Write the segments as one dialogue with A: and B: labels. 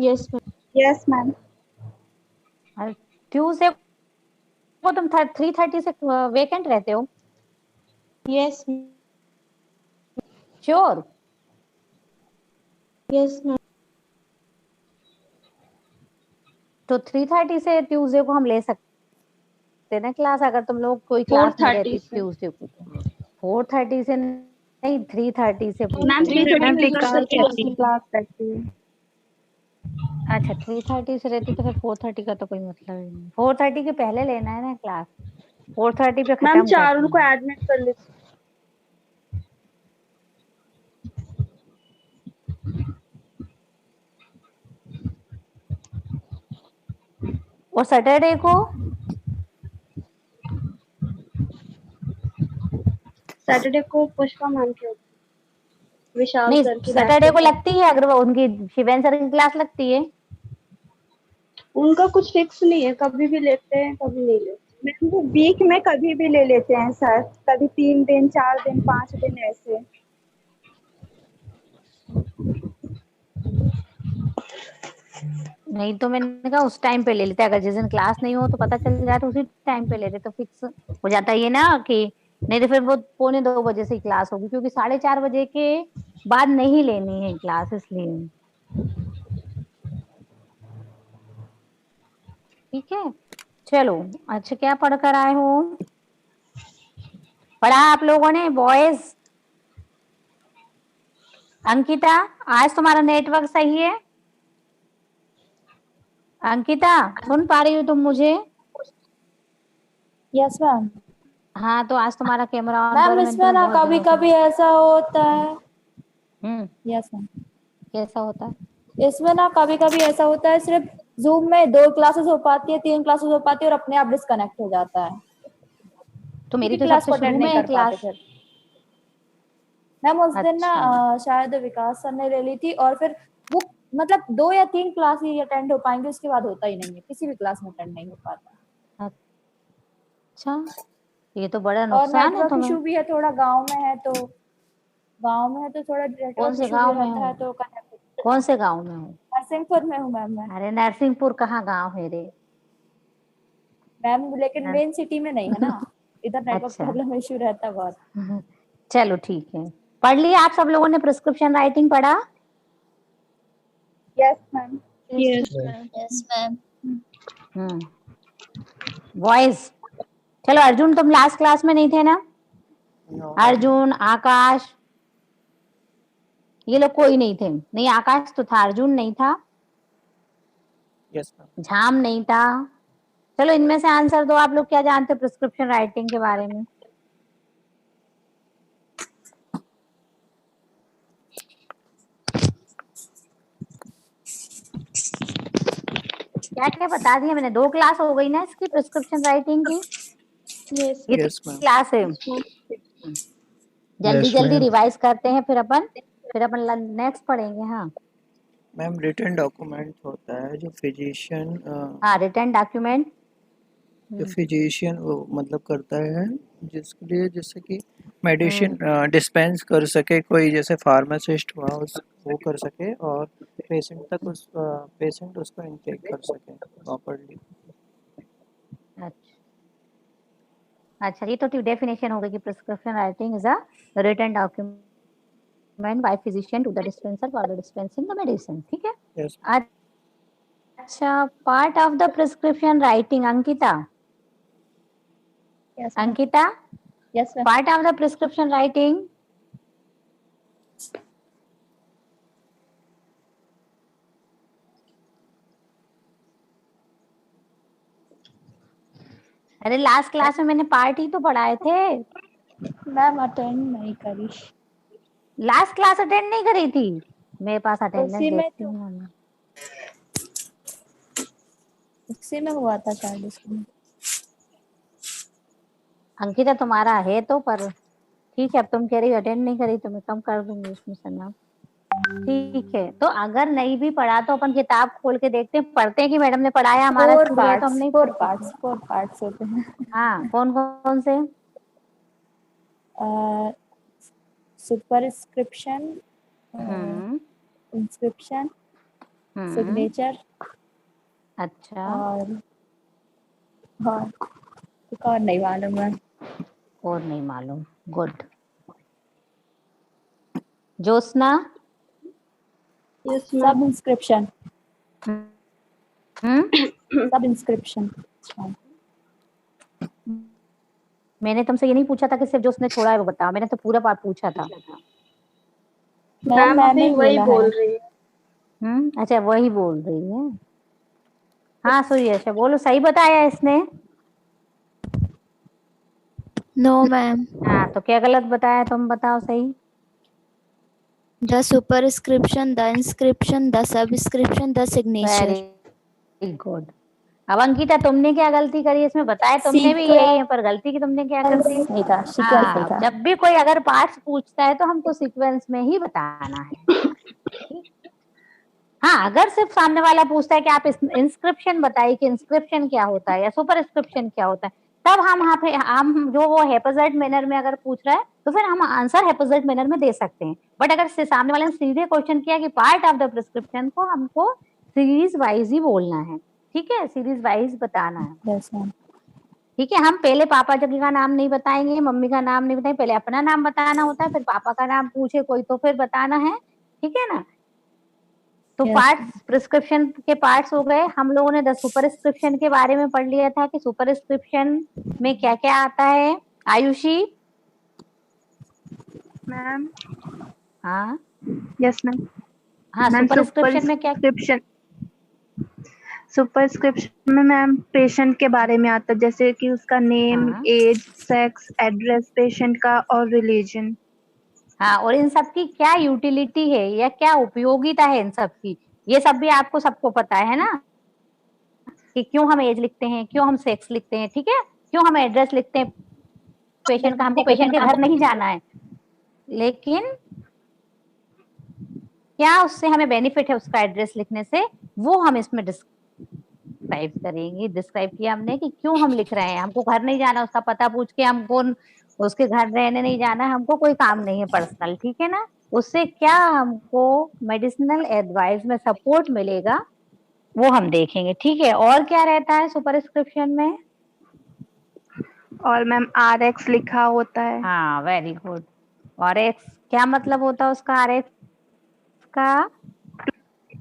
A: Yes ma'am.
B: Yes ma'am.
C: Tuesday को तुम 3:30 से वेकेंट रहते हो?
A: Yes
C: sure?
A: Yes ma'am.
C: तो 3:30 से ट्यूसडे को हम ले सकते हैं ना क्लास, अगर तुम लोग कोई क्लास नहीं रहती
A: 4:30 से।
C: ट्यूसडे को। 4:30 से नहीं, 3:30 से पूछ
B: मैम
C: रही हूँ।
B: 3:30 में
A: विकास
B: विकास की क्लास रहती है।
C: अच्छा 3:30 से रहती तो फिर 4:30 का तो कोई मतलब ही नहीं। 4:30 के पहले लेना है ना क्लास, 4:30 पे
B: मैम
C: खत्म
B: चारों
C: करनी
B: को
C: है।
B: एडमिट कर लीजिए।
C: और सैटरडे को?
B: सैटरडे को पुष्पा मैम की होती है, विशाल
C: नहीं
B: सर की लैब
C: सैटरडे
B: के
C: को
B: साथ।
C: लगती है, अगर वो उनकी शिवेन सर की क्लास लगती है।
B: उनका कुछ फिक्स नहीं है, कभी भी लेते हैं कभी नहीं लेते।
D: मैम वो वीक में कभी भी ले लेते हैं सर, कभी 3 दिन 4 दिन 5 दिन ऐसे।
C: नहीं तो मैंने कहा उस टाइम पे ले लेते, अगर जिस दिन क्लास नहीं हो तो पता चल जाए तो उसी टाइम पे ले लेते, तो फिक्स हो जाता ये ना कि नहीं तो फिर वो 1:45 से ही क्लास होगी, क्योंकि 4:30 बजे के बाद नहीं लेनी है क्लास, इसलिए। ठीक है चलो। अच्छा क्या पढ़ कर आए हो? पढ़ा आप लोगों ने बॉयज? अंकिता आज तुम्हारा नेटवर्क सही है? अंकिता सुन पा रही हो तुम मुझे?
E: Yes ma'am.
C: हाँ तो आज तुम्हारा कैमरा ऑन
E: मैम
C: करो, मैंने
E: इसमें
C: तुम्हें
E: ना
C: बहुत
E: कभी
C: दिनों से।
E: कभी ऐसा होता है। Yes ma'am.
C: कैसा होता है?
E: इसमें ना कभी कभी ऐसा होता है, सिर्फ जूम में 2 क्लासेस हो पाती है, 3 क्लासेस हो पाती है और अपने आप डिस्कनेक्ट हो जाता है,
C: तो मेरी तो
E: क्लास
C: सबसे
E: को
C: शुरू
E: अटेंड नहीं
C: में है
E: कर पाते
C: क्लास।
E: फिर। मैम उस दिन ना
C: अच्छा
E: शायद विकास सर ने ले ली थी, और फिर वो मतलब 2 या 3 क्लास ही अटेंड हो पाएंगे, उसके बाद होता ही नहीं है, किसी भी क्लास में अटेंड नहीं हो पाता।
C: अच्छा ये तो बड़ा
E: और
C: नुकसान है
E: नेटवर्क
C: तुम्हें।
E: इशू भी है, थोड़ा गांव में है तो थोड़ा
C: कौन
E: नेटवर्क
C: से
E: इशू भी
C: गांव में
E: रहता
C: हो?
E: है तो कनेक्ट।
C: कौन से गांव में हो?
E: नरसिंहपुर में हूँ मैम मैं।
C: अरे नरसिंहपुर कहाँ गांव है रे?
E: मैम लेकिन मेन सिटी में नहीं है ना, इधर नेटवर्क
C: अच्छा
E: प्रॉब्लम इशू रहता है बहुत।
C: चलो ठीक है। पढ़ लिया आप सब लोगों ने प्रिस्क्रिप्शन राइटिंग पढ़ा?
D: Yes ma'am.
A: Yes ma'am.
E: Yes ma'am.
C: Boys चलो, अर्जुन तुम लास्ट क्लास में नहीं थे ना? अर्जुन आकाश ये लोग कोई नहीं थे? नहीं आकाश तो था, अर्जुन नहीं था,
F: यस मैम।
C: झाम नहीं था। चलो इनमें से आंसर दो, आप लोग क्या जानते हो प्रिस्क्रिप्शन राइटिंग के बारे में? क्या क्या बता दिया मैंने? 2 क्लास हो गई ना इसकी प्रिस्क्रिप्शन राइटिंग की?
A: यस
C: ये
F: यस मैम।
C: क्लास है। जल्दी
F: यस
C: जल्दी
F: मैम।
C: रिवाइज करते हैं, फिर अपन नेक्स्ट पढ़ेंगे। हाँ
F: मैम रिटन डॉक्यूमेंट होता है जो फिजिशियन
C: हाँ रिटर्न डॉक्यूमेंट
F: जो फिजिशियन वो मतलब करता है, जिसके लिए जैसे कि मेडिसिन डिस्पेंस कर सके, कोई जैसे फार्मासिस्ट हुआ उस वो कर सके, और पेशेंट तक उस पेशेंट उसको इनटेक कर सके प्रॉपरली।
C: अच्छा ये तो डेफिनेशन हो गई कि prescription writing is a written document by physician to the dispenser for the dispensing the medicine. ठीक है।
F: यस
C: अच्छा part of the prescription writing Ankita.
E: Yes
C: Ankita
E: yes ma'am.
C: Part of the prescription writing. अरे last class में मैंने part ही तो पढ़ाए थे।
E: Ma'am attend नहीं करी।
C: लास्ट क्लास अटेंड नहीं करी थी? मेरे पास अटेंडेंस
E: उसी में
C: देखती
E: तो
C: हूँ मैं।
E: उसी में हुआ था शायद इसमें।
C: अंकिता तुम्हारा है तो, पर ठीक है अब तुम कह रही हो अटेंड नहीं करी तो मैं कम कर दूंगी उसमें से नाम। ठीक है तो अगर नहीं भी पढ़ा तो अपन किताब खोल के देखते हैं, पढ़ते हैं कि मैडम ने पढ़ाया, हमारा छूट गया तो हम नहीं पढ़ते।
E: 4 पार्ट्स होते हैं।
C: हाँ कौन कौन से?
E: सुपरस्क्रिप्शन, इंस्क्रिप्शन, सिग्नेचर
C: अच्छा,
E: और एक और नहीं मालूम है।
C: और नहीं मालूम। गुड। ज्योत्सना?
B: यस
E: सब
B: मैम।
E: इंस्क्रिप्शन।
C: हम्म,
E: सब इंस्क्रिप्शन।
C: मैंने तुमसे ये नहीं पूछा था कि सिर्फ जो उसने छोड़ा है वो बताओ, मैंने तो पूरा पार्ट पूछा था।
E: मैम
B: मैम
E: मैंने
B: अभी
E: ही
B: वही
E: बोला
B: बोल
E: है।
B: रही है।
C: अच्छा वही बोल रही है। हाँ सुयश बोलो, सही बताया इसने?
A: No, ma'am.
C: हाँ तो क्या गलत बताया, तुम बताओ सही।
A: The superscription, the inscription, the subscription, the signature.
C: Very good. अब अंकिता तुमने क्या गलती करी इसमें, बताया तुमने भी यही है, पर गलती की तुमने क्या कर दी?
E: नहीं था, सीक्वेंस नहीं
C: हाँ,
E: था।
C: जब भी कोई अगर पार्ट्स पूछता है तो हमको सीक्वेंस में ही बताना है। हाँ, अगर सिर्फ सामने वाला पूछता है कि आप इंस्क्रिप्शन बताइए कि इंस्क्रिप्शन क्या होता है या सुपरस्क्रिप्शन क्या होता है, तब हम यहाँ पे हम जो वो हेपोजाइट मैनर में अगर पूछ रहा है तो फिर हम आंसर हेपोजाइट मैनर में दे सकते हैं। बट अगर सामने वाले ने सीधे क्वेश्चन किया कि पार्ट ऑफ द प्रिस्क्रिप्शन को हमको सीरीज वाइज ही बोलना है, ठीक है, सीरीज वाइज बताना है।
E: Yes ma'am.
C: ठीक है, हम पहले पापा जी का नाम नहीं बताएंगे, मम्मी का नाम नहीं बताएंगे, पहले अपना नाम बताना होता है, फिर पापा का नाम पूछे कोई तो फिर बताना है, ठीक है ना। तो
E: Yes.
C: पार्ट्स, प्रिस्क्रिप्शन के पार्ट्स हो गए। हम लोगों ने 10 सुपरस्क्रिप्शन के बारे में पढ़ लिया था कि सुपरस्क्रिप्शन में क्या क्या आता है। आयुषी?
D: मैम
C: हाँ
D: यस मैम।
C: हाँ,
D: मैम
C: सुपरस्क्रिप्शन में क्या?
D: सुपरस्क्रिप्शन में मैम पेशेंट के बारे में आता है, जैसे कि उसका नेम,
C: हाँ
D: एज, सेक्स, एड्रेस पेशेंट का और रिलीजन।
C: हाँ, और इन सब की क्या यूटिलिटी है या क्या उपयोगिता है इन सब की, ये सब भी आपको सबको पता है ना, कि क्यों हम एज लिखते हैं, क्यों हम सेक्स लिखते हैं, ठीक है, क्यों हम एड्रेस लिखते हैं पेशेंट का। हमको पेशेंट के घर नहीं जाना है, लेकिन क्या उससे हमें बेनिफिट है उसका एड्रेस लिखने से, वो हम इसमें डिस्क्राइब करेंगे। डिस्क्राइब किया हमने कि क्यों हम लिख रहे हैं, हमको घर नहीं जाना, उसका पता पूछ के हमको उसके घर रहने नहीं जाना, हमको कोई काम नहीं है पर्सनल, ठीक है ना। उससे क्या हमको मेडिसिनल एडवाइस में सपोर्ट मिलेगा वो हम देखेंगे, ठीक है। और क्या रहता है सुपरस्क्रिप्शन में?
D: और मैम RX लिखा होता है।
C: हाँ वेरी गुड। और एक्स क्या मतलब होता है उसका, आर एक्स का?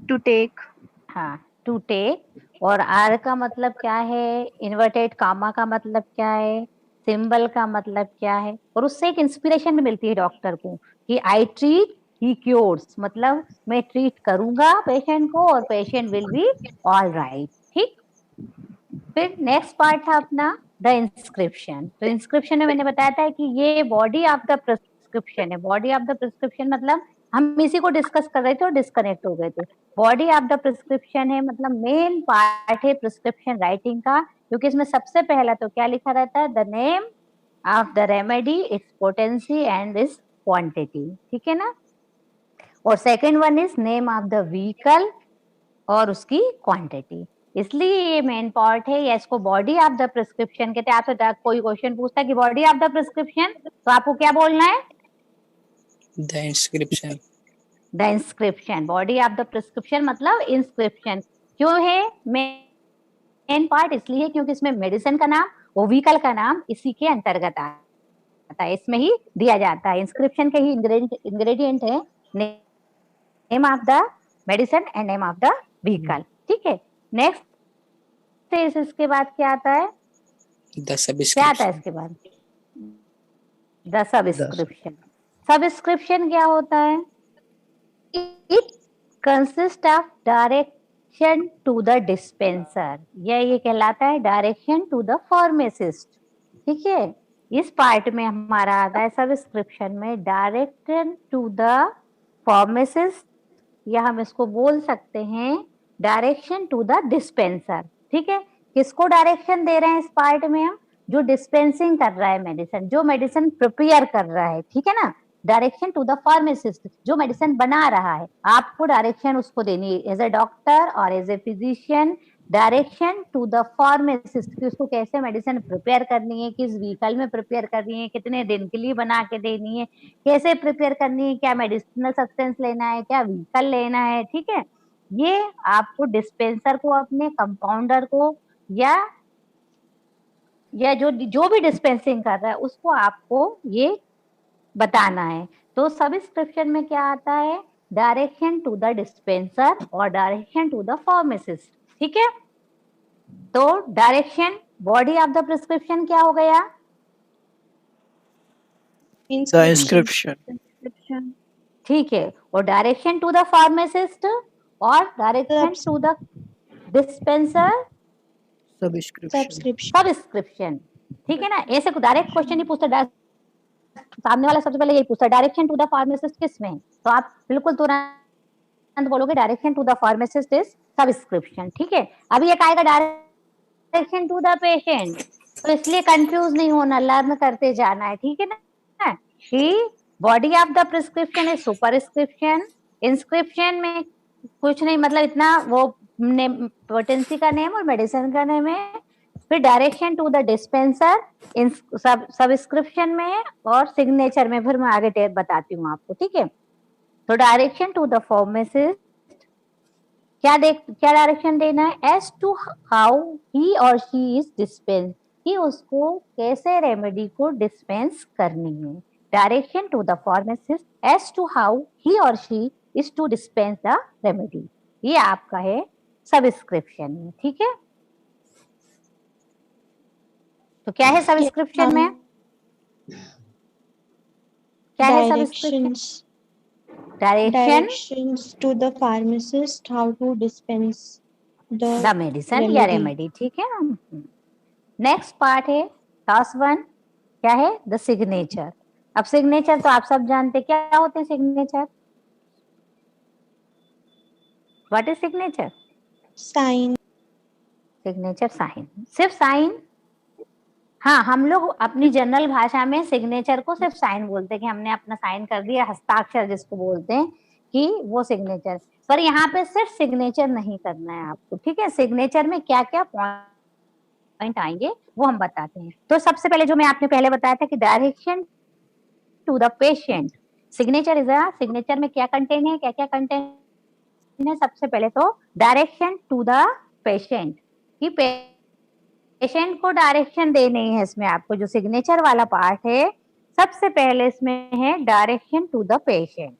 D: To take.
C: हाँ, टू टेक। और आर का मतलब क्या है, इन्वर्टेड कामा का मतलब क्या है, सिंबल का मतलब क्या है। और उससे एक इंस्पिरेशन भी मिलती है डॉक्टर को कि आई ट्रीट ही क्योर्स, मतलब मैं ट्रीट करूंगा पेशेंट को और patient will be all right, ठीक। फिर नेक्स्ट पार्ट था अपना द इंस्क्रिप्शन। तो इंस्क्रिप्शन में मैंने बताया था कि ये बॉडी ऑफ द प्रिस्क्रिप्शन है। बॉडी ऑफ द प्रिस्क्रिप्शन मतलब हम इसी को डिस्कस कर रहे थे और डिस्कनेक्ट हो गए थे। बॉडी ऑफ द प्रिस्क्रिप्शन है मतलब मेन पार्ट है प्रिस्क्रिप्शन राइटिंग का, क्योंकि इसमें सबसे पहला तो क्या लिखा रहता है, the name of the remedy, it's potency and it's quantity, ठीक है ना। और second one is name of the vehicle और उसकी क्वांटिटी। इसलिए ये मेन पार्ट है, या इसको बॉडी ऑफ द प्रिस्क्रिप्शन कहते हैं। आपसे कोई क्वेश्चन पूछता है कि बॉडी ऑफ द प्रिस्क्रिप्शन, तो आपको क्या बोलना है?
F: The inscription.
C: The inscription. Body of the prescription मतलब इंस्क्रिप्शन। क्यों है मेन पार्ट? इसलिए क्योंकि इसमें मेडिसिन का नाम और व्हीकल का नाम इसी के अंतर्गत आता है, इसमें ही दिया जाता है। इंस्क्रिप्शन के ही इंग्रेडिएंट है name of the medicine and name of the vehicle, ठीक है। नेक्स्ट इज इसके बाद क्या आता है?
F: द
C: क्या आता है इसके बाद? The subscription. सबस्क्रिप्शन क्या होता है? It consist of direction to the dispenser, या ये कहलाता है डायरेक्शन टू द फार्मासिस्ट, ठीक है। इस पार्ट में हमारा आता है सब्सक्रिप्शन में डायरेक्शन टू द फार्मासिस्ट, या हम इसको बोल सकते हैं डायरेक्शन टू द डिस्पेंसर, ठीक है। किसको डायरेक्शन दे रहे हैं इस पार्ट में हम? जो डिस्पेंसिंग कर रहा है मेडिसिन, जो मेडिसिन प्रिपेयर कर रहा है, ठीक है ना। डायरेक्शन टू द फार्मासिस्ट, जो मेडिसिन बना रहा है, आपको डायरेक्शन उसको देनी है एज ए डॉक्टर और as a physician. Direction to the pharmacist कि उसको कैसे मेडिसिन प्रिपेयर करनी है, किस व्हीकल में प्रिपेयर करनी है, कितने दिन के लिए बना के देनी है, कैसे प्रिपेयर करनी है, क्या मेडिसिनल सब्सटेंस लेना है, क्या व्हीकल लेना है, ठीक है। ये आपको डिस्पेंसर को, अपने कंपाउंडर को, या जो भी डिस्पेंसिंग कर रहा है उसको आपको ये बताना है। तो सब्सक्रिप्शन में क्या आता है? डायरेक्शन टू द डिस्पेंसर और डायरेक्शन टू द फार्मासिस्ट। ठीक है, तो direction, body of the prescription क्या हो गया?
F: The inscription.
C: ठीक है, और डायरेक्शन टू द फार्मासिस्ट और direction to the dispenser subscription. ठीक है ना, ऐसे डायरेक्ट क्वेश्चन नहीं पूछता, सामने वाला सबसे पहले यही पूछता है डायरेक्शन टू द फार्मासिस्ट किस में, तो आप बिल्कुल तुरंत बोलोगे direction to the pharmacist is subscription. ठीक है, अभी एक आएगा डायरेक्शन टू द पेशेंट, तो इसलिए कंफ्यूज नहीं होना, लर्न करते जाना है। ठीक है ना, कि body of the prescription is superscription. Inscription में कुछ नहीं, मतलब इतना वो पोटेंसी का नेम और मेडिसिन का नेम है। फिर direction to the dispenser subscription में, और सिग्नेचर में फिर मैं आगे बताती हूँ आपको। ठीक है, तो डायरेक्शन टू द फार्मासिस्ट क्या डायरेक्शन देना है? एज टू हाउ ही और शी इज डिस्पेंस, कि उसको कैसे रेमेडी को डिस्पेंस करनी है। Direction to the pharmacist as to how he और she is to dispense the remedy, ये आपका है सब्सक्रिप्शन में। ठीक है, तो क्या है सब्सक्रिप्शन में? क्या है subscription?
G: Directions to the pharmacist how to dispense
C: the medicine या रेमेडी। ठीक है ना, नेक्स्ट पार्ट है लास्ट वन, क्या है? The signature. अब सिग्नेचर तो आप सब जानते, क्या होते हैं signature? What is signature?
G: Sign.
C: Signature sign, सिर्फ साइन? हाँ, हम लोग अपनी जनरल भाषा में सिग्नेचर को सिर्फ साइन बोलते हैं, कि हमने अपना साइन कर दिया, हस्ताक्षर जिसको बोलते हैं, कि वो सिग्नेचर। पर यहाँ पे सिर्फ सिग्नेचर नहीं करना है आपको। ठीक है, सिग्नेचर में क्या क्या पॉइंट आएंगे वो हम बताते हैं। तो सबसे पहले जो मैं आपने पहले बताया था कि direction to the patient, signature is a, signature में क्या कंटेन है, क्या क्या कंटेन है? सबसे पहले तो डायरेक्शन टू द पेशेंट, कि पेशेंट को डायरेक्शन देनी है। इसमें आपको जो सिग्नेचर वाला पार्ट है, सबसे पहले इसमें है डायरेक्शन टू द पेशेंट।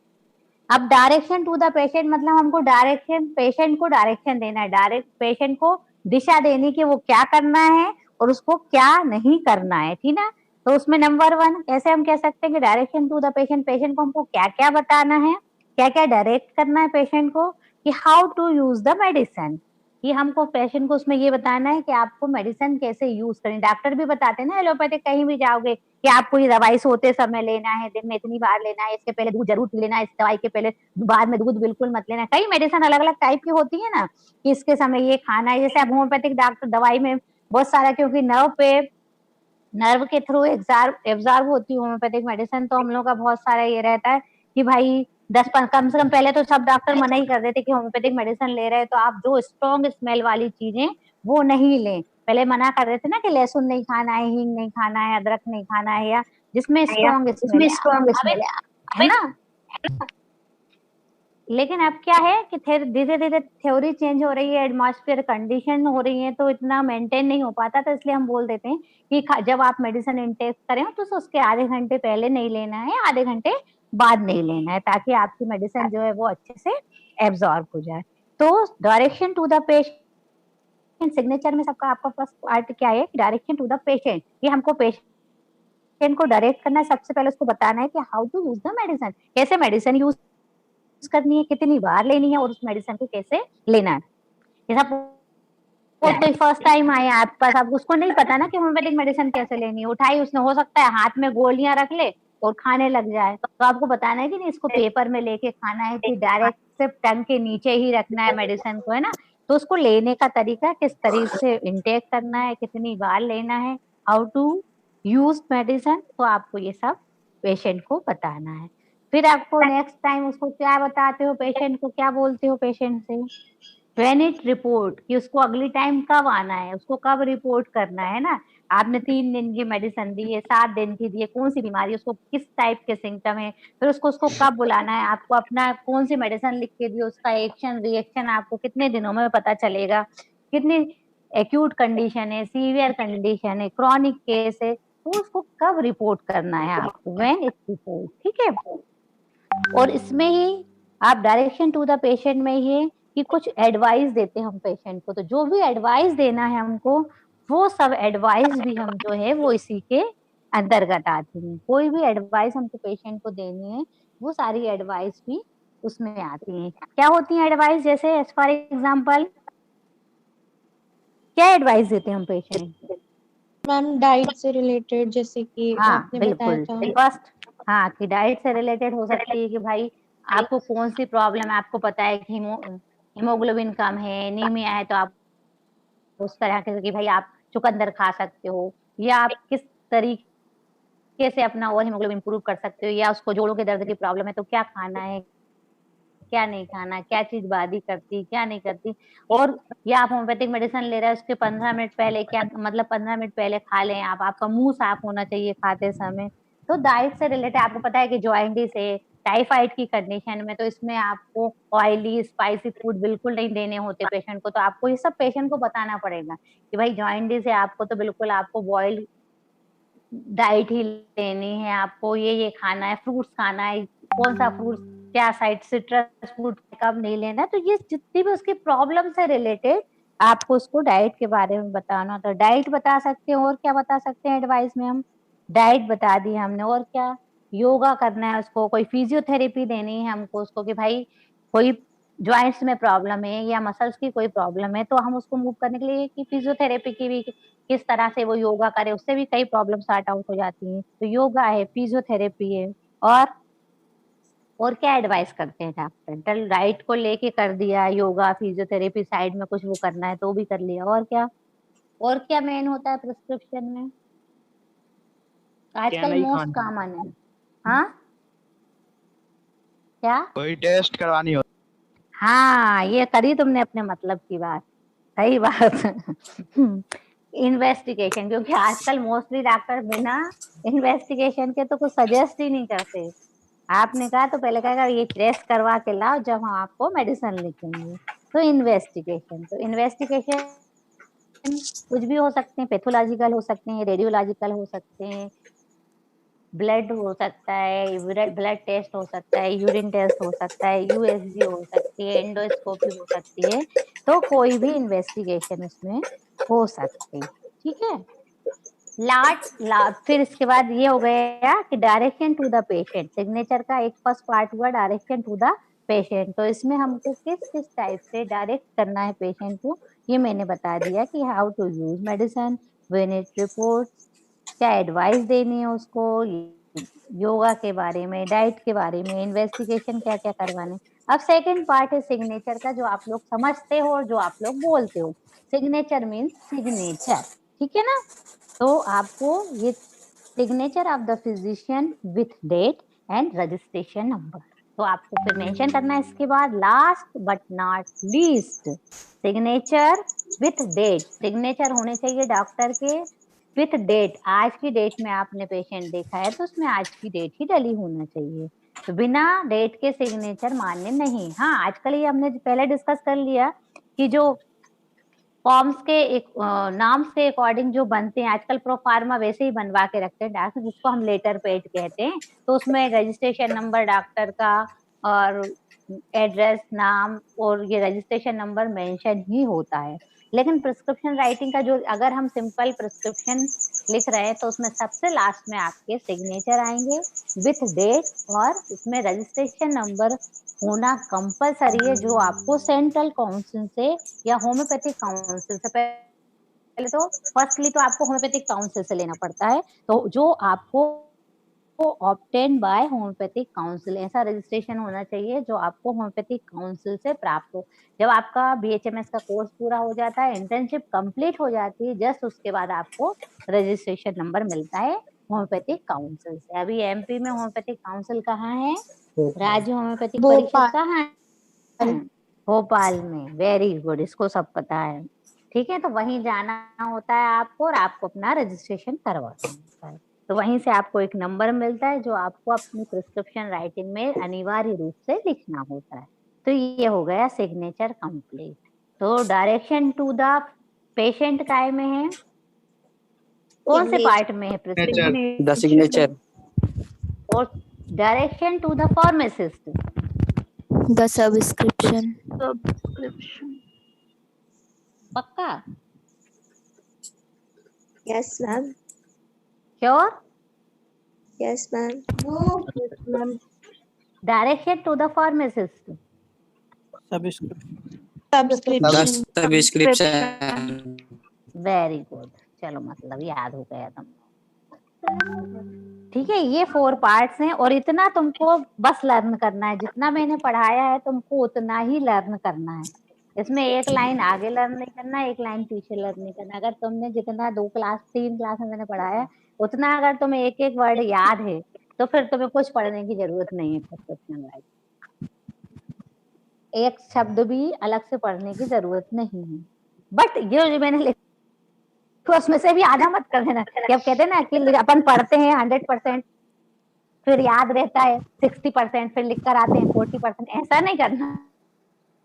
C: अब डायरेक्शन टू द पेशेंट मतलब हमको डायरेक्शन, पेशेंट को डायरेक्शन देना है, डायरेक्ट पेशेंट को दिशा देनी कि वो क्या करना है और उसको क्या नहीं करना है। ठीक है, तो उसमें नंबर 1 ऐसे हम कह सकते हैं कि direction to the patient, patient को हमको क्या क्या बताना है, क्या क्या डायरेक्ट करना है पेशेंट को, कि how to use the medicine, कि हमको पेशेंट को उसमें ये बताना है कि आपको मेडिसिन कैसे यूज करनी। डॉक्टर भी बताते हैं ना, एलोपैथिक कहीं भी जाओगे कि आपको ये दवाई सोते समय लेना है, दिन में इतनी बार लेना है, इसके पहले दूध जरूर लेना है, इस दवाई के पहले, बाद में दूध बिल्कुल मत लेना। कई मेडिसिन अलग अलग टाइप की होती है ना, कि इसके समय ये खाना है। जैसे अब होम्योपैथिक डॉक्टर दवाई में बहुत सारा, क्योंकि नर्व के थ्रू एब्जॉर्ब होती है होम्योपैथिक मेडिसिन, तो हम लोग का बहुत सारा ये रहता है कि भाई कम से कम पहले तो सब डॉक्टर मना ही कर देते कि होम्योपैथिक मेडिसिन ले रहे हैं तो आप जो स्ट्रॉन्ग स्मेल वाली चीजें वो नहीं लें। पहले मना कर देते ना कि लहसुन नहीं खाना है, हींग नहीं खाना है, अदरक नहीं खाना है, या जिसमें स्ट्रॉन्ग स्मेल है ना। लेकिन अब क्या है कि धीरे धीरे थ्योरी चेंज हो रही है, एटमॉस्फेयर कंडीशन हो रही है, तो इतना मेंटेन नहीं हो पाता, तो इसलिए हम बोल देते हैं कि जब आप मेडिसिन इनटेक करें तो उसके आधे घंटे पहले नहीं लेना है, आधे घंटे बाद नहीं लेना है, ताकि आपकी मेडिसिन जो है वो अच्छे से एब्जॉर्ब हो जाए। तो direction to the patient, signature में सबका आपका फर्स्ट पार्ट क्या है? डायरेक्शन टू द पेशेंट, ये हमको पेशेंट को डायरेक्ट करना है। सबसे पहले उसको बताना है कि how to use the medicine, कैसे मेडिसिन यूज करनी है, कितनी बार लेनी है, और उस मेडिसिन को कैसे लेना है। जैसा कोई फर्स्ट टाइम आया आपके पास, आपको उसको नहीं पता ना कि होम्योपैथिक मेडिसिन कैसे लेनी है, उठाई उसने, हो सकता है हाथ में गोलियां रख ले और खाने लग जाए, तो आपको बताना है कि नहीं इसको पेपर में लेके खाना है, कि डायरेक्ट सिर्फ टंग के नीचे ही रखना है मेडिसिन को, है ना। तो उसको लेने का तरीका, किस तरीके से इंटेक करना है, कितनी बार लेना है, हाउ टू यूज मेडिसिन, तो आपको ये सब पेशेंट को बताना है। फिर आपको नेक्स्ट टाइम उसको क्या बताते हो, पेशेंट को क्या बोलते हो पेशेंट से? व्हेन इट रिपोर्ट, कि उसको अगली टाइम कब आना है, उसको कब रिपोर्ट करना है ना। आपने 3 दिन की मेडिसिन दी है, 7 दिन की दी है, कौन सी बीमारी है, उसको किस टाइप के सिम्टम है, फिर उसको कब बुलाना है, आपको अपना कौन सी मेडिसिन लिख के दी, उसका एक्शन रिएक्शन आपको कितने दिनों में पता चलेगा, कितनी एक्यूट कंडीशन है, सीवियर कंडीशन है, क्रॉनिक केस है, तो उसको कब रिपोर्ट करना है आपको, व्हेन इट रिपोर्ट, ठीक है। और इसमें ही आप डायरेक्शन टू द पेशेंट में ही कि कुछ एडवाइस देते हैं हम पेशेंट को, तो जो भी एडवाइस देना है हमको, वो सब एडवाइस भी हम जो है वो इसी के अंतर्गत आती है। कोई भी एडवाइस हमको पेशेंट को देनी है, वो सारी एडवाइस भी उसमें आती है। क्या होती है एडवाइस, जैसे एज फॉर एग्जाम्पल क्या एडवाइस देते हैं हम पेशेंट?
G: मैम डाइट से रिलेटेड, जैसे कि
C: हाँ
G: आपने बताया
C: बिल्कुल,
G: था।
C: फर्स्ट हाँ कि डाइट से रिलेटेड हो सकती है कि भाई आपको कौन सी प्रॉब्लम है, आपको पता है कि हीमोग्लोबिन कम है, एनीमिया है, तो आप उस तरह के कि भाई आप चुकंदर खा सकते हो, या आप किस तरीके से अपना और हीमोग्लोबिन इंप्रूव कर सकते हो, या उसको जोड़ों के दर्द की प्रॉब्लम है तो क्या खाना है, क्या नहीं खाना, क्या चीज बादी करती, क्या नहीं करती। और या आप होम्योपैथिक मेडिसिन ले रहे हैं, उसके 15 मिनट पहले क्या, मतलब 15 मिनट पहले खा लें आप, आपका मुंह साफ होना चाहिए खाते समय। तो डाइट से रिलेटेड आपको पता है कि जॉइंटिस है, टाइफाइड की कंडीशन में, तो इसमें आपको ऑयली स्पाइसी फूड बिल्कुल नहीं देने होते पेशेंट को, तो आपको ये सब पेशेंट को बताना पड़ेगा कि भाई जॉइंटिस है आपको, तो बिल्कुल आपको बॉइल्ड डाइट ही लेनी है, आपको ये खाना है, फ्रूट्स खाना है, कौन सा फ्रूट, क्या साइड, सिट्रस फ्रूट कब नहीं लेना। तो ये जितनी भी उसकी प्रॉब्लम से रिलेटेड आपको उसको डाइट के बारे में बताना, तो डाइट बता सकते हैं। और क्या बता सकते हैं एडवाइस में हम? डाइट बता दी हमने, और क्या, योगा करना है उसको, कोई फिजियोथेरेपी देनी है हमको उसको कि भाई कोई ज्वाइंट्स में प्रॉब्लम है या मसल्स की कोई प्रॉब्लम है, तो हम उसको मूव करने के लिए कि फिजियोथेरेपी की भी किस तरह से वो योगा करे, उससे भी कई प्रॉब्लम सॉर्ट आउट हो जाती हैं। तो योगा है, फिजियोथेरेपी है, और क्या एडवाइस करते हैं डॉक्टर? डाइट को लेके कर दिया, योगा फिजियोथेरेपी साइड में कुछ वो करना है तो भी कर लिया, और क्या मेन होता है प्रिस्क्रिप्शन में
H: क्या
C: आजकल
H: नहीं
C: मोस्ट
H: खाना,
C: कॉमन है? हाँ क्या?
H: कोई टेस्ट करवानी हो,
C: हाँ ये करी तुमने अपने मतलब की बात, सही बात। इन्वेस्टिगेशन, क्योंकि आजकल मोस्टली डॉक्टर बिना इन्वेस्टिगेशन के तो कुछ सजेस्ट ही नहीं करते। आपने कहा तो पहले कहेगा ये टेस्ट करवा के लाओ, जब हम आपको मेडिसिन लिखेंगे। तो इन्वेस्टिगेशन कुछ भी हो सकते हैं, पैथोलॉजिकल हो सकते हैं, रेडियोलॉजिकल हो सकते हैं, ब्लड हो सकता है, ब्लड टेस्ट हो सकता है, यूरिन टेस्ट हो सकता है, यूएसजी हो सकती है, एंडोस्कोपी हो सकती है, तो कोई भी इन्वेस्टिगेशन उसमें हो सकती है, ठीक है। फिर इसके बाद ये हो गया कि direction to the patient, signature का एक फर्स्ट पार्ट हुआ डायरेक्शन टू द पेशेंट। तो इसमें हमको किस किस टाइप से डायरेक्ट करना है पेशेंट को, ये मैंने बता दिया कि how to use medicine, when it report, क्या एडवाइस देनी है उसको, योगा के बारे में, डाइट के बारे में, इन्वेस्टिगेशन क्या क्या करवाने। अब सेकंड पार्ट है सिग्नेचर का, जो आप लोग समझते हो और जो आप लोग बोलते हो। सिग्नेचर मीन्स सिग्नेचर, ठीक है ना। तो आपको ये signature of the physician with date and registration number, तो आपको फिर मेंशन करना है इसके बाद, last but not least, signature with date, signature होने चाहिए डॉक्टर के विथ डेट, आज की डेट में आपने पेशेंट देखा है तो उसमें आज की डेट ही डली होना चाहिए, तो बिना डेट के सिग्नेचर मान्य नहीं। हाँ आजकल ये हमने पहले डिस्कस कर लिया कि जो फॉर्म्स के एक नाम से अकॉर्डिंग जो बनते हैं आजकल, प्रोफार्मा वैसे ही बनवा के रखते हैं डॉक्टर, जिसको हम लेटर पेड कहते हैं। तो उसमें रजिस्ट्रेशन नंबर डॉक्टर का और एड्रेस, नाम और ये रजिस्ट्रेशन नंबर मेंशन ही होता है। लेकिन प्रिस्क्रिप्शन राइटिंग का जो, अगर हम सिंपल प्रिस्क्रिप्शन लिख रहे हैं तो उसमें सबसे लास्ट में आपके सिग्नेचर आएंगे विथ डेट, और उसमें रजिस्ट्रेशन नंबर होना कंपलसरी है, जो आपको सेंट्रल काउंसिल से या होम्योपैथिक काउंसिल से, पहले तो फर्स्टली तो आपको होम्योपैथिक काउंसिल से लेना पड़ता है, तो जो आपको ऑब्टेन बाय होम्योपैथिक काउंसिल, ऐसा रजिस्ट्रेशन होना चाहिए जो आपको होम्योपैथिक काउंसिल से प्राप्त हो। जब आपका बीएचएमएस का कोर्स पूरा हो जाता है, इंटर्नशिप कंप्लीट हो जाती है, जस्ट उसके बाद आपको रजिस्ट्रेशन नंबर मिलता है होम्योपैथिक काउंसिल से। अभी एमपी में होम्योपैथिक काउंसिल कहाँ है? राज्य होम्योपैथिक परिषद
G: भोपाल।
C: कहाँ है? भोपाल में। वेरी गुड, इसको सब पता है। ठीक है, तो वहीं जाना होता है आपको और आपको अपना रजिस्ट्रेशन करवाना होता है। तो वहीं से आपको एक नंबर मिलता है जो आपको अपनी प्रिस्क्रिप्शन राइटिंग में अनिवार्य रूप से लिखना होता है। तो ये हो गया सिग्नेचर कंप्लीट। तो डायरेक्शन टू द पेशेंट काय में है, कौन से पार्ट में है प्रिस्क्रिप्शन,
I: द सिग्नेचर,
C: और direction to the pharmacist,
A: The subscription.
B: Subscription.
C: पक्का
G: Yes, ma'am.
C: Sure?
G: Yes, ma'am.
B: Ma'am
C: direction to the pharmacist,
F: subscription
I: the
G: Subscription.
I: Subscription,
C: very good, चलो मतलब याद हो गया तुम। ठीक है, ये 4 पार्ट्स हैं और इतना तुमको बस लर्न करना है, जितना मैंने पढ़ाया है तुमको उतना ही लर्न करना है। इसमें एक लाइन आगे लर्न नहीं करना, एक लाइन पीछे लर्न नहीं करना। अगर तुमने जितना 3 क्लास में मैंने पढ़ाया है उतना अगर तुम्हें एक एक वर्ड याद है तो फिर तुम्हें कुछ पढ़ने की जरूरत नहीं है प्रिस्क्रिप्शन राइटिंग। एक शब्द भी अलग से पढ़ने की जरूरत नहीं है। बट ये जो मैंने लिखा तो उसमें से भी आधा मत कर देना कि अब कहते हैं ना कि अपन पढ़ते हैं 100%, फिर याद रहता है 60%, फिर लिख कर आते हैं 40%, ऐसा नहीं करना।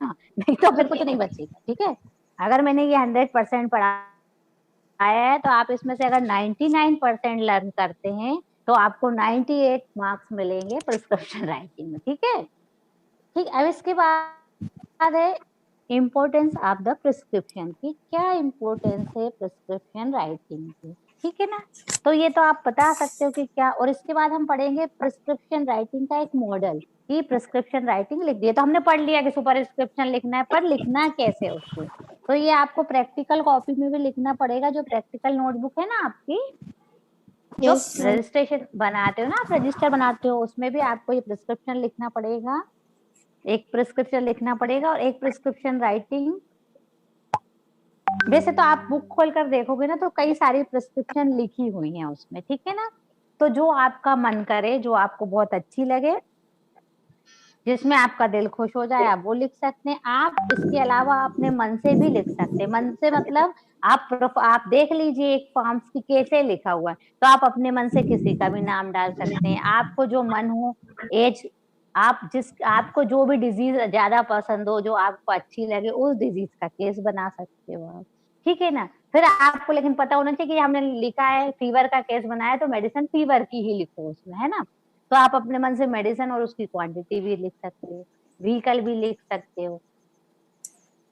C: हाँ, नहीं तो फिर कुछ नहीं बचेगा। ठीक है, अगर मैंने ये 100% पढ़ाया है तो आप इसमें से अगर 99% लर्न करते हैं तो आपको 98 मार्क्स मिलेंगे प्रिस्क्रिप्शन राइटिंग में। ठीक है, ठीक। अब इसके बाद है इम्पोर्टेंस ऑफ द प्रिस्क्रिप्शन की, क्या इम्पोर्टेंस है प्रिस्क्रिप्शन राइटिंग की। ठीक है ना, तो ये तो आप बता सकते हो कि क्या। और इसके बाद हम पढ़ेंगे प्रिस्क्रिप्शन राइटिंग का एक मॉडल कि प्रिस्क्रिप्शन राइटिंग लिख दिए तो हमने पढ़ लिया कि सुपरस्क्रिप्शन लिखना है, पर लिखना कैसे उसको, तो ये आपको प्रैक्टिकल कॉपी में भी लिखना पड़ेगा। जो प्रैक्टिकल नोटबुक है ना आपकी, जो
G: Yes, ma'am.
C: रजिस्ट्रेशन बनाते हो ना आप, रजिस्टर बनाते हो, उसमें भी आपको ये प्रिस्क्रिप्शन लिखना पड़ेगा, एक प्रिस्क्रिप्शन लिखना पड़ेगा और एक प्रिस्क्रिप्शन राइटिंग। वैसे तो आप बुक खोल कर देखोगे ना तो कई सारी प्रिस्क्रिप्शन लिखी हुई हैं उसमें। ठीक है ना, तो जो आपका मन करे, जो आपको बहुत अच्छी लगे, जिसमें आपका दिल खुश हो जाए, आप वो लिख सकते हैं। आप इसके अलावा अपने मन से भी लिख सकते हैं। मन से मतलब आप देख लीजिए एक फॉर्म्स की कैसे लिखा हुआ है, तो आप अपने मन से किसी का भी नाम डाल सकते हैं। आपको जो मन हो, एज, आपको जो भी डिजीज ज्यादा पसंद हो, जो आपको अच्छी लगे, उस डिजीज का केस बना सकते हो आप। ठीक है ना, फिर आपको लेकिन पता होना चाहिए कि हमने लिखा है फीवर का केस बनाया तो मेडिसिन फीवर की ही लिखो उसमें, है ना। तो आप अपने मन से मेडिसिन और उसकी क्वांटिटी भी लिख सकते हो, व्हीकल भी लिख सकते हो।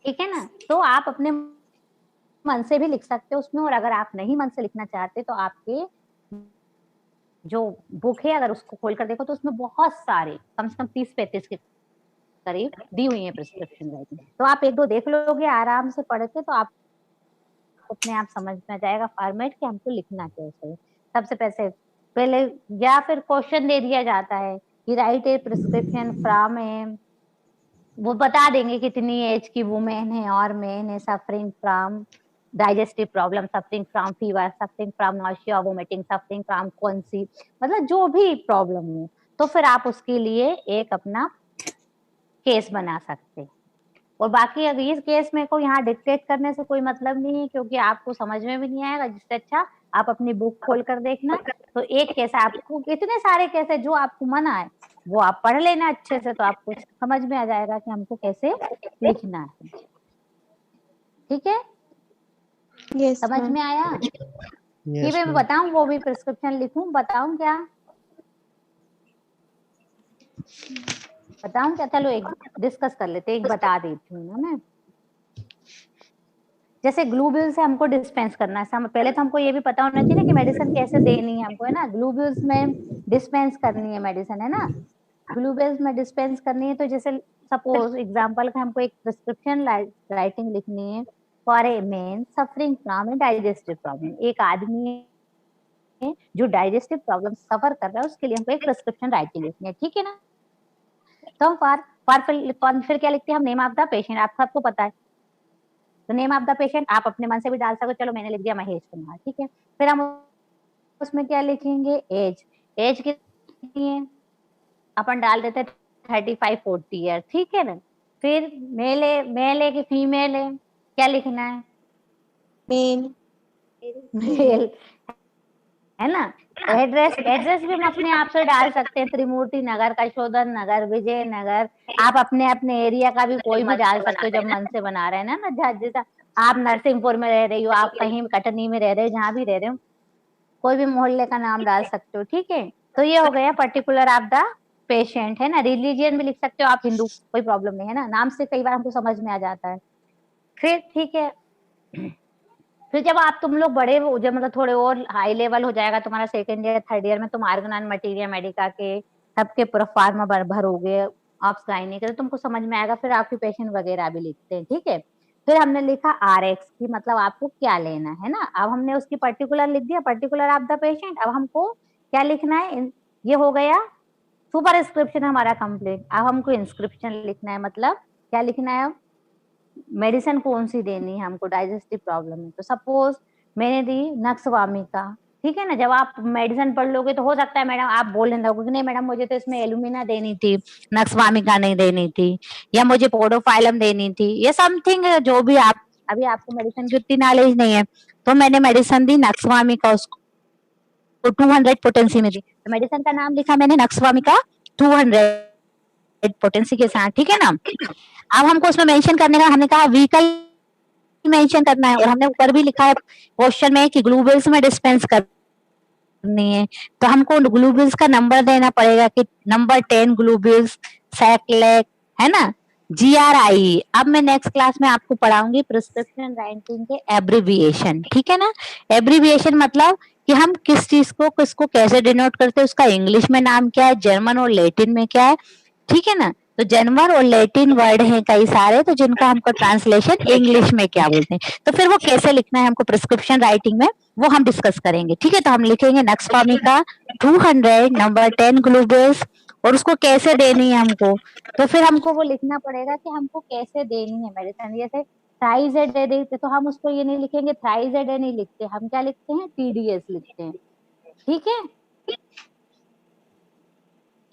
C: ठीक है ना, तो आप अपने मन से भी लिख सकते हो उसमें। और अगर आप नहीं मन से लिखना चाहते तो आपके जो बुक है अगर उसको खोल कर देखो तो उसमें बहुत सारे, कम से कम 30-35 के करीब दी हुई है प्रिस्क्रिप्शन राइटिंग। तो आप 1-2 देख लोगे आराम से पढ़ के, तो आप अपने आप समझ में आ जाएगा फॉर्मेट कि हमको लिखना कैसे है। सबसे पहले या फिर क्वेश्चन दे दिया जाता है कि राइट ए प्रिस्क्रिप्शन फ्रॉम ए, वो बता देंगे कितनी एज की वुमेन है और मेन है, suffering from digestive problem, suffering from fever, suffering from nausea, vomiting, suffering from कौन सी, मतलब जो भी प्रॉब्लम हो, तो फिर आप उसके लिए एक अपना केस बना सकते हैं। और बाकी अगर इस केस में को यहाँ डिक्टेट करने से कोई मतलब नहीं है, क्योंकि आपको समझ में भी नहीं आएगा। जिससे अच्छा आप अपनी बुक खोल कर देखना, तो एक केस आपको, इतने सारे केस है, जो आपको मन आए वो आप पढ़ लेना अच्छे से, तो आपको समझ में आ जाएगा कि हमको कैसे लिखना है। ठीक है,
G: Yes,
C: समझ
G: ma'am.
C: में आया कि
F: यस
C: मैं बताऊं, वो भी प्रिस्क्रिप्शन लिखूं, बताऊं क्या, बताऊं क्या, चलो एक डिस्कस कर लेते, एक बता देती हूँ ना मैं। जैसे ग्लूबिल से हमको डिस्पेंस करना है, पहले तो हमको ये भी पता होना चाहिए ना कि मेडिसिन कैसे देनी है हमको, है ना। ग्लूबिल्स में डिस्पेंस करनी है मेडिसिन, है ना, ग्लूबिल्स में डिस्पेंस करनी है। तो जैसे सपोज एग्जांपल का हमको एक प्रिस्क्रिप्शन राइटिंग लिखनी है for a man suffering from A digestive problem. एक आदमी है जो डाइजेस्टिव प्रॉब्लम सफर कर रहा है, उसके लिए हमको एक प्रिस्क्रिप्शन राइटिंग लिखनी है। ठीक है ना, तो हम फिर क्या लिखते हैं, हम नेम ऑफ द पेशेंट, आप सबको पता है, तो नेम ऑफ द पेशेंट आप अपने मन से भी डाल सकते, चलो मैंने लिख दिया महेश कुमार। ठीक है, फिर हम उसमें क्या लिखेंगे, एज, एज कितनी है अपन डाल देते 35-40 ईयर। ठीक है ना, फिर मेल है कि फीमेल है, क्या लिखना है,
G: Mail.
C: मेल, है ना। एड्रेस भी हम अपने आप से डाल सकते हैं, त्रिमूर्ति नगर, कशोधन नगर, विजय नगर। आप अपने अपने एरिया का भी कोई भी डाल सकते हो जब मन से बना रहे हैं ना। जैसा आप नरसिंहपुर में रह रही हो, आप कहीं कटनी में रह रहे हो, जहाँ भी रह रहे हो, कोई भी मोहल्ले का नाम डाल सकते हो, ठीक है। तो ये हो गया पर्टिकुलर ऑफ द पेशेंट, है ना। रिलीजियन भी लिख सकते हो आप, हिंदू, कोई प्रॉब्लम नहीं है ना, नाम से कई बार हमको समझ में आ जाता है। फिर ठीक है, फिर जब आप तुम लोग बड़े हो, जब मतलब थोड़े और हाई लेवल हो जाएगा तुम्हारा सेकंड ईयर थर्ड ईयर में, तुम आर्गन मटीरियल मेडिका के सबके प्रोफार्मा भरोगे, ऑप्स गायनी के, तो तुमको समझ में आएगा। फिर ऑक्यूपेशन वगैरह भी लिखते हैं, ठीक है। फिर हमने लिखा आरएक्स की, मतलब आपको क्या लेना है ना। अब हमने उसकी पर्टिकुलर लिख दिया, पर्टिकुलर ऑफ द पेशेंट। अब हमको क्या लिखना है, ये हो गया सुपरस्क्रिप्शन हमारा कंप्लीट। अब हमको इंस्क्रिप्शन लिखना है, मतलब क्या लिखना है, मेडिसिन कौन सी देनी है हमको डाइजेस्टिव प्रॉब्लम में। तो सपोज मैंने दी नक्सवामिका, ठीक है ना। जब आप मेडिसिन पढ़ लोगे तो हो सकता है मैडम आप बोल लेना कि नहीं मैडम मुझे तो इसमें एलुमिना देनी थी, नक्सवामिका नहीं देनी थी, या मुझे पोडोफाइलम देनी थी, ये समथिंग जो भी आप, अभी आपको मेडिसिन की उतनी नॉलेज नहीं है, तो मैंने मेडिसिन दी नक्सवामिका, उसको 200 पोटेंसी में दी, तो मेडिसिन का नाम लिखा मैंने नक्सवामिका 200 पोटेंसी के साथ, ठीक है ना। अब हमको उसमें मेंशन करने का, हमने कहा व्हीकल मेंशन करना है, और हमने ऊपर भी लिखा है क्वेश्चन में कि ग्लूबिल्स में डिस्पेंस करनी है, तो हमको ग्लूबिल्स का नंबर देना पड़ेगा कि नंबर 10 ग्लूबिल्स, सैक्लेक, है ना, GRI। अब मैं नेक्स्ट क्लास में आपको पढ़ाऊंगी प्रिस्क्रिप्शन राइटिंग के एब्रिविएशन, ठीक है ना। एब्रिविएशन मतलब कि हम किस चीज को किसको कैसे डिनोट करते हैं, उसका इंग्लिश में नाम क्या है, जर्मन और लैटिन में क्या है, ठीक है ना। तो जर्मन और लैटिन वर्ड हैं कई सारे, तो जिनका हमको ट्रांसलेशन इंग्लिश में क्या बोलते हैं, तो फिर वो कैसे लिखना है हमको प्रिस्क्रिप्शन राइटिंग में, वो हम डिस्कस करेंगे, ठीक है। तो हम लिखेंगे नक्सवामिका 200 नंबर 10 ग्लूबिल्स, और उसको कैसे देनी है हमको, तो फिर हमको वो लिखना पड़ेगा कि हमको कैसे देनी है मेडिसिन। जैसे थ्राइजेड दे देते तो हम उसको ये नहीं लिखेंगे थ्राइजेड नहीं लिखते, हम क्या लिखते हैं, TDS लिखते हैं, ठीक है।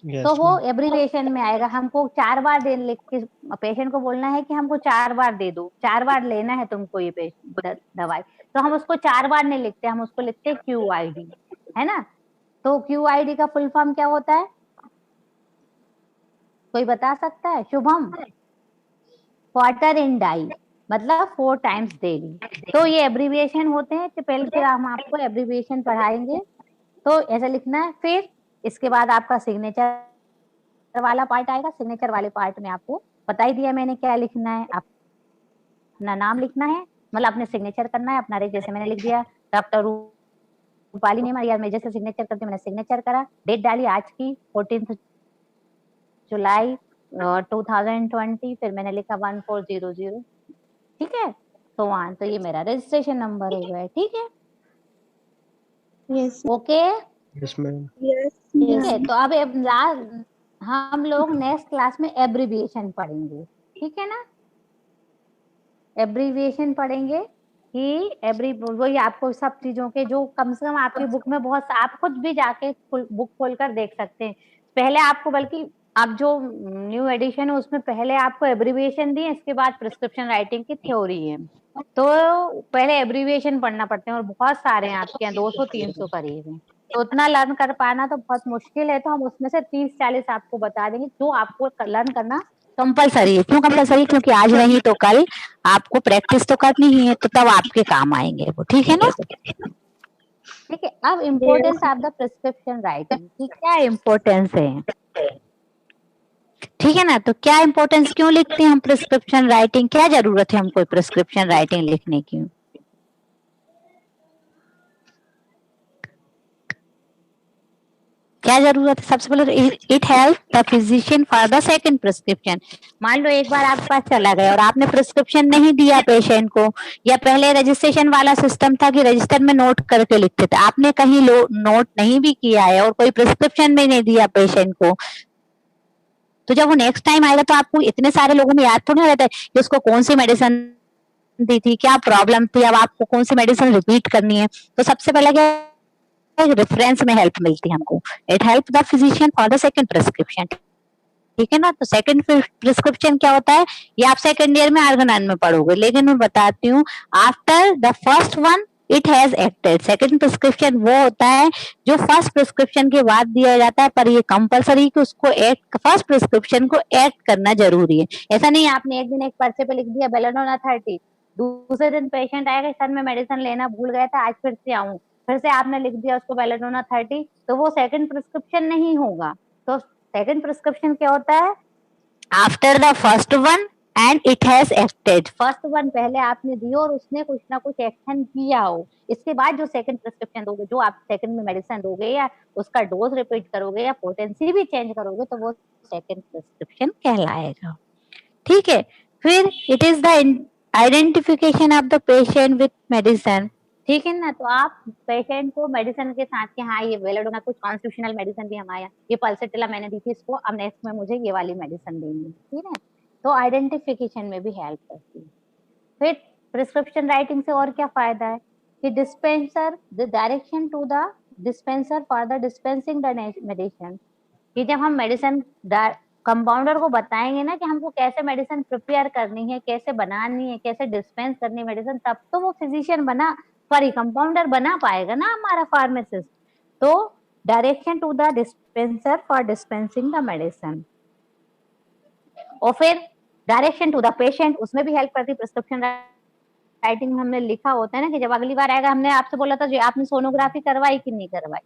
C: तो वो एब्रिविएशन में आएगा। हमको 4 बार दे, लिख के पेशेंट को बोलना है कि हमको 4 बार दे दो, 4 बार लेना है तुमको ये दवाई, तो हम उसको 4 बार नहीं लिखते, हम उसको लिखते हैं QID, है ना। तो QID का फुल फॉर्म क्या होता है, कोई बता सकता है, शुभम? क्वार्टर इन डाई, मतलब 4 टाइम्स डेली। तो ये एब्रिविएशन होते हैं। तो पहले फिर हम आपको एब्रिविएशन पढ़ाएंगे, तो ऐसा लिखना है। फिर इसके बाद आपका सिग्नेचर वाला पार्ट आएगा। सिग्नेचर वाले पार्ट में आपको बता ही दिया मैंने क्या लिखना है, अपना नाम लिखना है, मतलब अपने सिग्नेचर करना है अपना, जैसे मैंने लिख दिया डॉक्टर रूपाली ने, या मैं जैसे सिग्नेचर करती मैंने सिग्नेचर करा, डेट डाली आज की 14 जुलाई 2020, फिर मैंने लिखा 1400, ठीक है। तो वन, तो ये मेरा रजिस्ट्रेशन नंबर हो गया, ठीक है।
G: Yes.
C: Okay,
H: yes ma'am.
D: Yes
C: ठीक है। तो अब हम लोग नेक्स्ट क्लास में एब्रिविएशन पढ़ेंगे, ठीक है ना। एब्रिविएशन पढ़ेंगे कि वही आपको सब चीजों के जो कम से कम आपकी बुक में बहुत, आप खुद भी जाके बुक खोलकर देख सकते हैं। पहले आपको, बल्कि अब जो न्यू एडिशन है उसमें पहले आपको एब्रिविएशन दी है, इसके बाद प्रिस्क्रिप्शन राइटिंग की थ्योरी है। तो पहले एब्रिविएशन पढ़ना पड़ते हैं, और बहुत सारे हैं आपके यहाँ, 200-300 करीब हैं। तो उतना लर्न कर पाना तो बहुत मुश्किल है, तो हम उसमें से 30-40 आपको बता देंगे जो आपको लर्न करना कंपलसरी है। क्यों कंपलसरी? क्योंकि आज नहीं तो कल आपको प्रैक्टिस तो करनी ही है, तो तब आपके काम आएंगे वो, ठीक है ना। ठीक है। अब importance of the prescription writing की क्या इम्पोर्टेंस है, ठीक है ना। तो क्या इम्पोर्टेंस, क्यों लिखते हैं हम प्रिस्क्रिप्शन राइटिंग, क्या जरूरत है हमको प्रिस्क्रिप्शन राइटिंग लिखने की, क्या जरूरत है? सबसे पहले it help the physician for the second prescription. मान लो एक बार आपके पास चला गया और आपने प्रिस्क्रिप्शन नहीं दिया पेशेंट को, या पहले रजिस्ट्रेशन वाला सिस्टम था कि रजिस्टर में नोट करके लिखते थे, आपने कहीं नोट नहीं भी किया है और कोई प्रिस्क्रिप्शन भी नहीं दिया पेशेंट को, तो जब वो नेक्स्ट टाइम आएगा तो आपको इतने सारे लोगों में याद थोड़ी रहता है कि उसको कौन सी मेडिसिन दी थी, क्या प्रॉब्लम थी, अब आपको कौन सी मेडिसिन रिपीट करनी है। तो सबसे पहले क्या, रेफरेंस में हेल्प मिलती है हमको। It help the physician for the second prescription, ठीक है ना। तो सेकंड प्रिस्क्रिप्शन क्या होता है, ये आप सेकंड ईयर में आर्गेनाइन में पढ़ोगे, लेकिन मैं बताती हूँ after the first one it has acted. Second prescription वो होता है जो फर्स्ट प्रिस्क्रिप्शन के बाद दिया जाता है, पर ये कंपलसरी कि उसको फर्स्ट प्रिस्क्रिप्शन को एक्ट करना जरूरी है। ऐसा नहीं आपने एक दिन एक पर्चे पे लिख दिया बेलेडोना 30, दूसरे दिन पेशेंट आएगा सर मैं मेडिसिन लेना भूल गया था आज फिर से आऊं, फिर से आपने लिख दिया उसको बेलेडोना 30, तो वो सेकंड प्रिस्क्रिप्शन नहीं होगा। तो सेकंड प्रिस्क्रिप्शन क्या होता है, after the first one and it has acted. First one पहले आपने दी और उसने कुछ ना कुछ एक्शन किया हो, इसके बाद जो सेकंड प्रिस्क्रिप्शन दोगे, जो आप सेकंड में मेडिसिन दोगे या उसका डोज रिपीट करोगे या पोटेंसी भी चेंज करोगे, तो वो सेकंड प्रिस्क्रिप्शन कहलाएगा। ठीक है, फिर it is the identification of the patient with medicine. ठीक है ना, तो आप पेशेंट को मेडिसिन के साथ के हाँ ये बेलेडोना कुछ कॉन्स्टिट्यूशनल मेडिसिन भी हमारे ये पल्सेटिला मैंने दी थी इसको, अब नेक्स्ट में मुझे ये वाली मेडिसिन देनी है, ठीक है, तो आइडेंटिफिकेशन में भी हेल्प करती है। फिर प्रिस्क्रिप्शन राइटिंग से और क्या फायदा है कि dispenser the direction to the dispenser for the dispensing the medicine, कि जब हम मेडिसिन कंपाउंडर को बताएंगे ना कि हमको कैसे मेडिसिन प्रिपेयर करनी है, कैसे बनानी है, कैसे डिस्पेंस करनी है मेडिसिन, तब तो वो फिजिशियन कंपाउंडर बना पाएगा ना हमारा फार्मासिस्ट। तो direction to the dispenser for dispensing the medicine, और फिर डायरेक्शन टू द पेशेंट, उसमें भी हेल्प करती है। प्रिस्क्रिप्शन राइटिंग में हमने लिखा होता है ना कि जब अगली बार आएगा, हमने आपसे बोला था जो आपने सोनोग्राफी करवाई कि नहीं करवाई,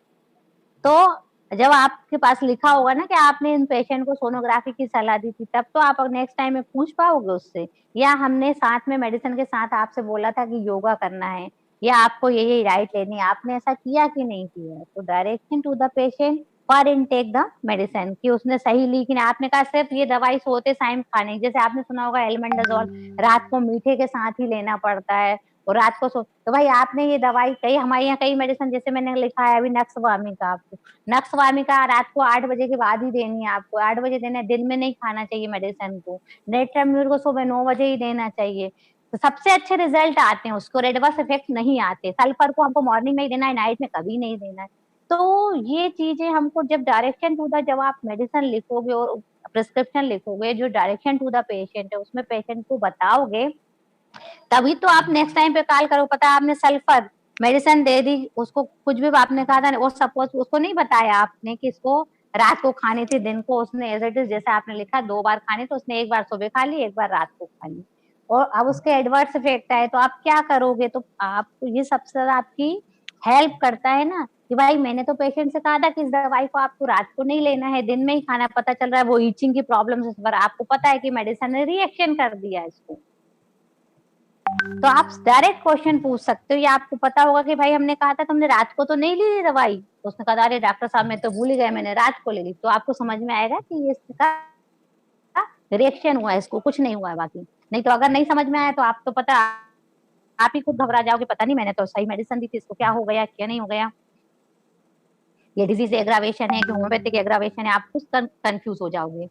C: तो जब आपके पास लिखा होगा ना कि आपने इन पेशेंट को सोनोग्राफी की सलाह दी थी, तब तो आप नेक्स्ट टाइम में पूछ पाओगे उससे, या हमने साथ में मेडिसिन के साथ आपसे बोला था कि योगा करना है या आपको ये राइट लेनी है, आपने ऐसा किया कि नहीं किया। तो direction to the patient for intake the medicine, कि उसने सही ली कि नहीं। आपने कहा सिर्फ ये दवाई सोते टाइम खाने, जैसे आपने सुना होगा एल्बेंडाजोल रात को मीठे के साथ ही लेना पड़ता है और रात को तो भाई आपने ये दवाई कई हमारे यहाँ कई मेडिसिन, जैसे मैंने लिखा है अभी नक्सवामिका, आपको नक्सवामिका रात को 8 बजे के बाद ही देनी है, आपको 8 बजे देना है, दिन में नहीं खाना चाहिए मेडिसिन को। नेट्राम्यूर को सुबह 9 बजे ही देना चाहिए, तो सबसे अच्छे रिजल्ट आते हैं, उसको रेडवर्स इफेक्ट नहीं आते। सल्फर को हमको मॉर्निंग में ही देना है, नाइट में कभी नहीं देना है। तो ये चीजें हमको जब डायरेक्शन टू द, जब आप मेडिसिन लिखोगे और प्रिस्क्रिप्शन लिखोगे, जो डायरेक्शन टू द पेशेंट है उसमें पेशेंट को बताओगे, तभी तो आप नेक्स्ट टाइम पे कॉल करो। पता है आपने सल्फर मेडिसिन दे दी, उसको कुछ भी आपने कहा था, वो सपोज उसको नहीं बताया आपने कि इसको रात को खानी थी, दिन को उसने एज इट इज जैसे आपने लिखा 2 बार खानी, तो उसने 1 बार सुबह खा ली, 1 बार रात को खा ली, और अब उसके एडवर्स इफेक्ट आए, तो आप क्या करोगे। तो आपको ये सबसे ज्यादा आपकी हेल्प करता है ना कि भाई मैंने तो पेशेंट से कहा था कि इस दवाई को आपको रात को नहीं लेना है, दिन में ही खाना, पता चल रहा है वो ईचिंग की प्रॉब्लम से, पर आपको पता है कि मेडिसिन ने रिएक्शन कर दिया इसको। तो आप डायरेक्ट क्वेश्चन पूछ सकते हो, या आपको पता होगा कि भाई हमने कहा था तुमने रात को तो नहीं ली दवाई, तो उसने कहा अरे डॉक्टर साहब मैं तो भूल ही गया, मैंने रात को ले ली, तो आपको समझ में आएगा कि ये इसका रिएक्शन हुआ है, इसको कुछ नहीं हुआ है बाकी। नहीं तो अगर नहीं समझ में आया तो आप तो पता आप ही खुद घबरा जाओगे, पता नहीं मैंने तो सही मेडिसिन दी थी, इसको क्या हो गया क्या नहीं हो गया, ये डिजीज एग्रावेशन है कि होम्योपैथिक एग्रावेशन है, आप कुछ कंफ्यूज हो जाओगे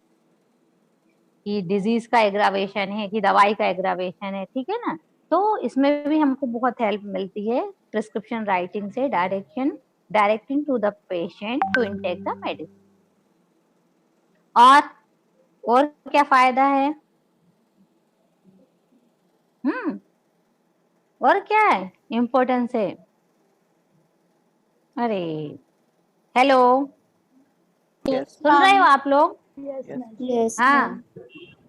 C: कि डिजीज का एग्रावेशन है कि दवाई का एग्रावेशन है, ठीक है ना। तो इसमें भी हमको बहुत हेल्प मिलती है प्रिस्क्रिप्शन राइटिंग से, directing to the patient to intake the medicine. और क्या फायदा है, और क्या है इम्पोर्टेंस है। अरे हेलो, सुन रहे हो आप लोग?
A: Yes,
C: हाँ
A: ma'am.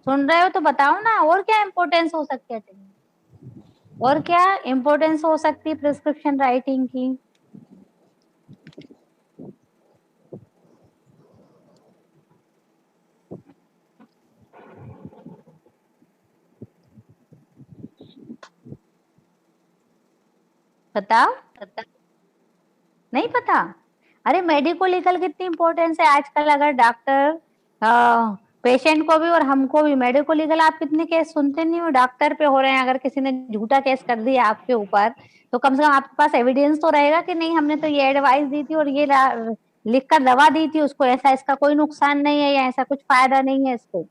C: सुन रहे हो तो बताओ ना, और क्या इम्पोर्टेंस हो सकती है, और क्या इम्पोर्टेंस हो सकती है प्रिस्क्रिप्शन राइटिंग की। बताओ, नहीं पता? अरे मेडिको लीगल कितनी इम्पोर्टेंस है आजकल। अगर डॉक्टर पेशेंट को भी और हमको भी, मेडिको लीगल आप कितने केस सुनते नहीं हो, डॉक्टर पे हो रहे हैं, अगर किसी ने झूठा केस कर दिया आपके ऊपर, तो कम से कम आपके पास एविडेंस तो रहेगा कि नहीं हमने तो ये एडवाइस दी थी और ये लिखकर दवा दी थी उसको, ऐसा इसका कोई नुकसान नहीं है या ऐसा कुछ फायदा नहीं है इसको,